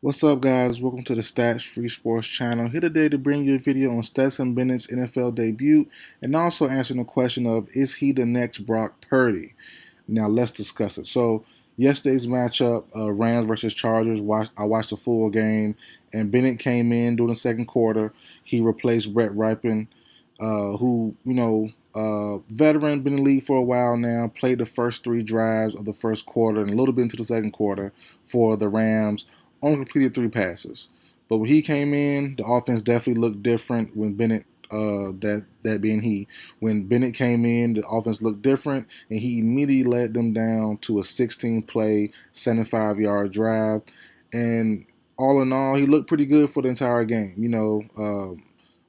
What's up, guys? Welcome to the Stats Free Sports channel. Here today to bring you a video on Stetson Bennett's NFL debut and also answering the question of, is he the next Brock Purdy? Now, let's discuss it. So, yesterday's matchup, Rams versus Chargers, I watched the full game, and Bennett came in during the second quarter. He replaced Brett Ripon, who, veteran, been in the league for a while now, played the first three drives of the first quarter and a little bit into the second quarter for the Rams, only completed three passes. But when he came in, the offense definitely looked different when Bennett, that being he, when Bennett came in, the offense looked different, and he immediately led them down to a 16-play, 75-yard drive. And all in all, he looked pretty good for the entire game.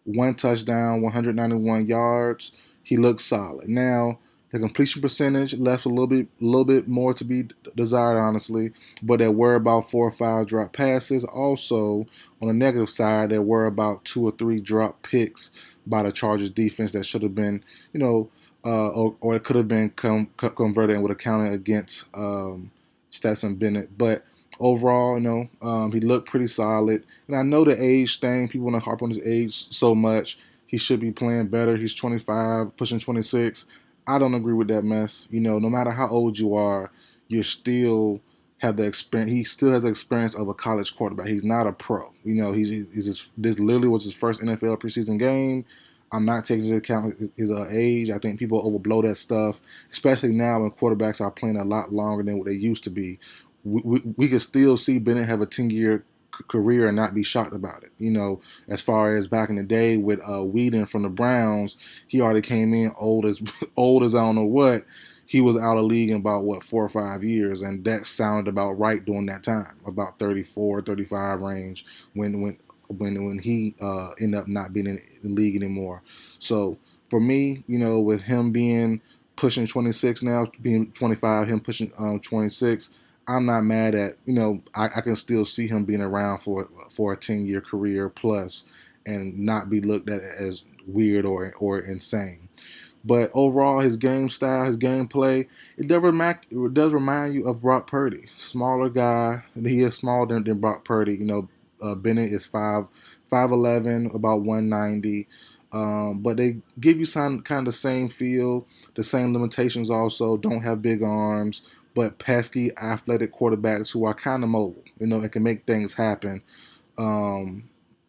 One touchdown, 191 yards. He looked solid. Now, the completion percentage left a little bit more to be desired, honestly. But there were about 4 or 5 drop passes. Also, on the negative side, there were about 2 or 3 drop picks by the Chargers defense that should have been, or it could have been converted and would have counted against Stetson Bennett. But overall, he looked pretty solid. And I know the age thing, people want to harp on his age so much. He should be playing better. He's 25, pushing 26. I don't agree with that mess. No matter how old you are, you still have the experience. He still has the experience of a college quarterback. He's not a pro. This literally was his first NFL preseason game. I'm not taking into account his age. I think people overblow that stuff, especially now when quarterbacks are playing a lot longer than what they used to be. We could still see Bennett have a 10-year career and not be shocked about it. As far as back in the day with Whedon from the Browns, he already came in old as old as I don't know what. He was out of the league in about 4 or 5 years, and that sounded about right during that time, about 34, 35 range when he ended up not being in the league anymore. So for me, with him being pushing 26 now, being 25, him pushing 26, I'm not mad at, I can still see him being around for a 10-year career plus and not be looked at as weird or insane. But overall, his game style, his gameplay, it does remind you of Brock Purdy. Smaller guy, and he is smaller than Brock Purdy. Bennett is 5'11", about 190. But they give you some kind of the same feel, the same limitations also. Don't have big arms, but pesky, athletic quarterbacks who are kind of mobile, and can make things happen. Um,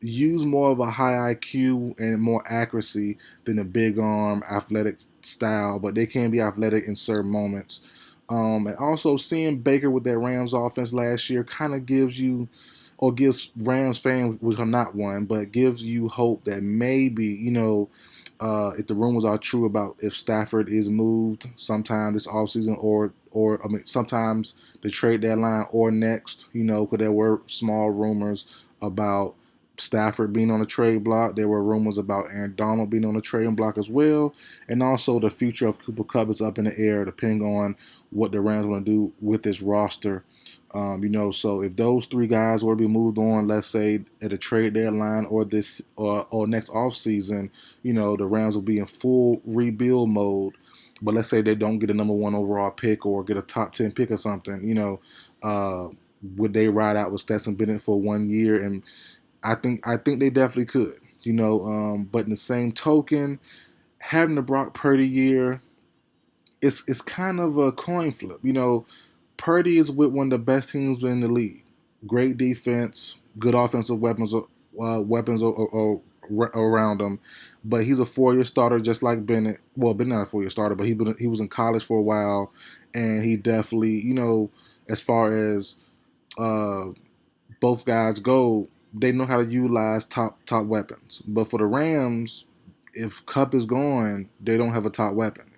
Use more of a high IQ and more accuracy than a big arm athletic style, but they can be athletic in certain moments. And also seeing Baker with that Rams offense last year kind of gives you, or gives Rams fans, which are not one, but gives you hope that maybe, if the rumors are true about if Stafford is moved sometime this offseason or I mean sometimes the trade deadline or next, because there were small rumors about Stafford being on the trade block. There were rumors about Aaron Donald being on the trading block as well. And also the future of Cooper Kupp is up in the air depending on what the Rams want to do with this roster. So if those three guys were to be moved on, let's say at a trade deadline or this or next offseason, the Rams will be in full rebuild mode. But let's say they don't get a number one overall pick or get a top 10 pick or something, would they ride out with Stetson Bennett for 1 year? And I think they definitely could, but in the same token, having the Brock Purdy year, it's kind of a coin flip. Purdy is with one of the best teams in the league. Great defense, good offensive weapons around him. But he's a 4-year starter, just like Bennett. Well, Bennett not a 4-year starter, but he was in college for a while, and he definitely, as far as uh, both guys go, they know how to utilize top weapons. But for the Rams, if Cup is gone, they don't have a top weapon.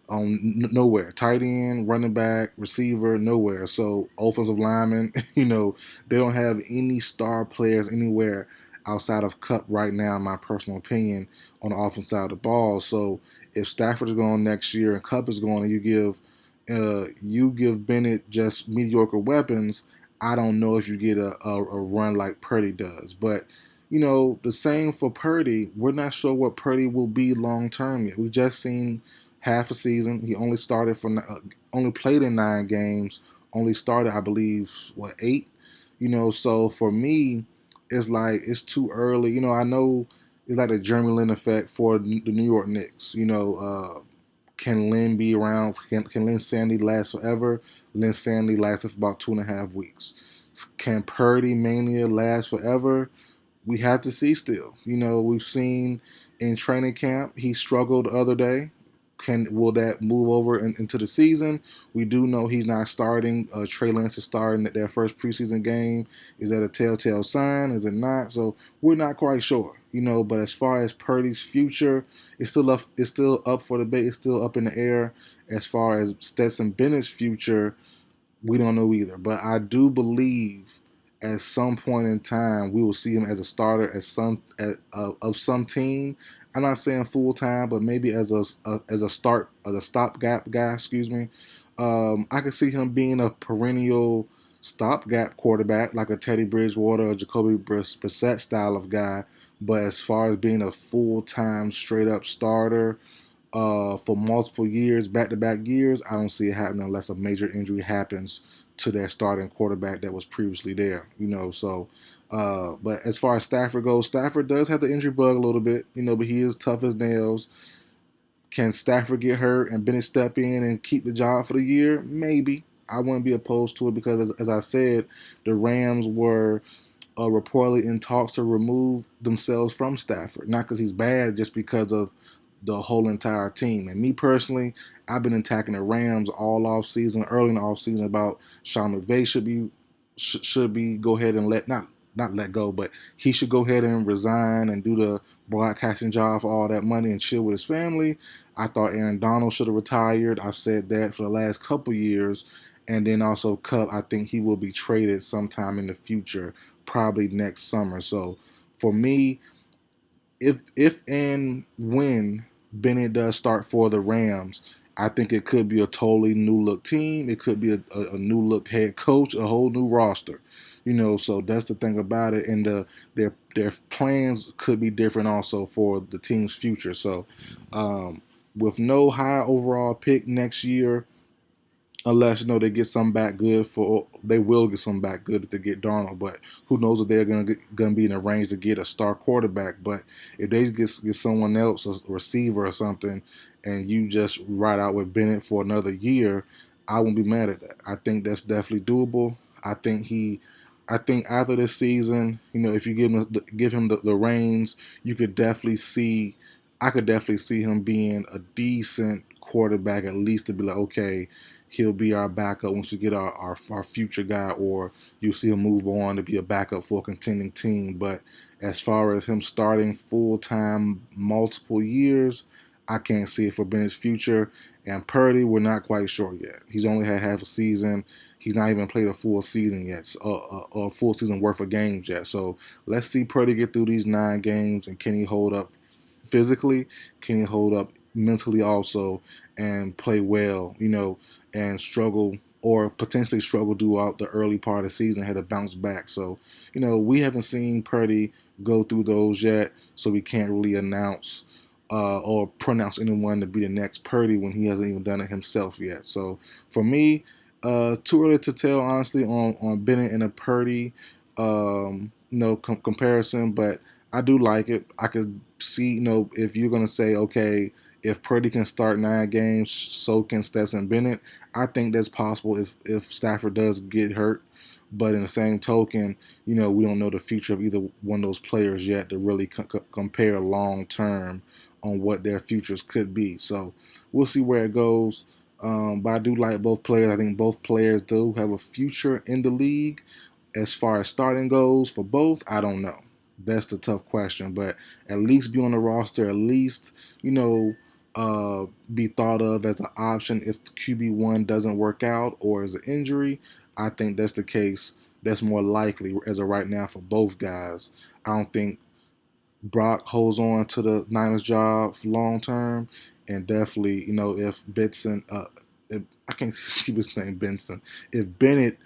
Nowhere. Tight end, running back, receiver, nowhere. So offensive lineman, they don't have any star players anywhere outside of Cup right now, in my personal opinion, on the offensive side of the ball. So if Stafford is going next year and Cup is going, and you give Bennett just mediocre weapons, I don't know if you get a run like Purdy does. But the same for Purdy. We're not sure what Purdy will be long term yet. We just seen half a season. He only played in 9 games. Only started, I believe, 8. So for me, it's like it's too early. I know it's like the Jeremy Lin effect for the New York Knicks. Can Lin be around? Can Lin Sandy last forever? Lin Sandy lasted for about 2.5 weeks. Can Purdy mania last forever? We have to see still. We've seen in training camp he struggled the other day. Will that move over into the season? We do know he's not starting. Trey Lance is starting at their first preseason game. Is that a telltale sign? Is it not? So we're not quite sure. But as far as Purdy's future, it's still up. It's still up for debate. It's still up in the air. As far as Stetson Bennett's future, we don't know either. But I do believe at some point in time we will see him as a starter of some team. I'm not saying full time, but maybe as a stopgap guy. Excuse me. I could see him being a perennial stopgap quarterback, like a Teddy Bridgewater or Jacoby Brissett style of guy. But as far as being a full time, straight up starter, for multiple years, back-to-back years, I don't see it happening unless a major injury happens to their starting quarterback that was previously there. But as far as Stafford goes, Stafford does have the injury bug a little bit, but he is tough as nails. Can Stafford get hurt and Bennett step in and keep the job for the year? Maybe. I wouldn't be opposed to it because, as I said, the Rams were reportedly in talks to remove themselves from Stafford. Not because he's bad, just because of the whole entire team. And me personally, I've been attacking the Rams all off season, early in the off season about Sean McVay should be go ahead and not let go, but he should go ahead and resign and do the broadcasting job for all that money and chill with his family. I thought Aaron Donald should have retired. I've said that for the last couple years. And then also Cup, I think he will be traded sometime in the future, probably next summer. So for me, if and when Bennett does start for the Rams, I think it could be a totally new look team. It could be a new look head coach, a whole new roster. So that's the thing about it. And their plans could be different also for the team's future. So with no high overall pick next year, unless they get some back good they will get some back good if they get Darnold, but who knows if they're gonna be in a range to get a star quarterback. But if they get someone else, a receiver or something, and you just ride out with Bennett for another year, I won't be mad at that. I think that's definitely doable. I think after this season, if you give him the reins, you could definitely see. I could definitely see him being a decent quarterback, at least to be like, okay, he'll be our backup once we get our future guy, or you see him move on to be a backup for a contending team. But as far as him starting full time multiple years, I can't see it for Bennett's future. And Purdy, we're not quite sure yet. He's only had half a season. He's not even played a full season yet, a full season worth of games yet. So let's see Purdy get through these 9 games, and can he hold up physically? Can he hold up mentally also and play well, and struggle or potentially struggle throughout the early part of the season, had to bounce back. So, we haven't seen Purdy go through those yet, so we can't really announce or pronounce anyone to be the next Purdy when he hasn't even done it himself yet. So for me, too early to tell, honestly, on Bennett and a Purdy comparison, but I do like it. I could see, if you're going to say, okay, if Purdy can start 9 games, so can Stetson Bennett. I think that's possible if Stafford does get hurt. But in the same token, we don't know the future of either one of those players yet to really compare long term on what their futures could be. So we'll see where it goes. But I do like both players. I think both players do have a future in the league. As far as starting goes for both, I don't know. That's the tough question. But at least be on the roster, at least, be thought of as an option if the QB1 doesn't work out or is an injury. I think that's the case. That's more likely as of right now for both guys. I don't think Brock holds on to the Niners job for long term, and definitely, if Benson, if, I can't keep his name Benson, if Bennett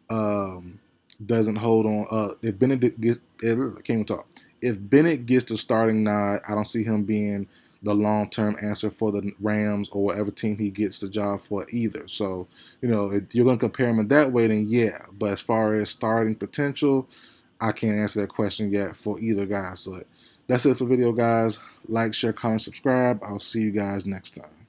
doesn't hold on, if Bennett gets, I can't even talk. If Bennett gets the starting nod, I don't see him being the long-term answer for the Rams or whatever team he gets the job for either. So, if you're going to compare him in that way, then yeah. But as far as starting potential, I can't answer that question yet for either guy. So that's it for the video, guys. Like, share, comment, subscribe. I'll see you guys next time.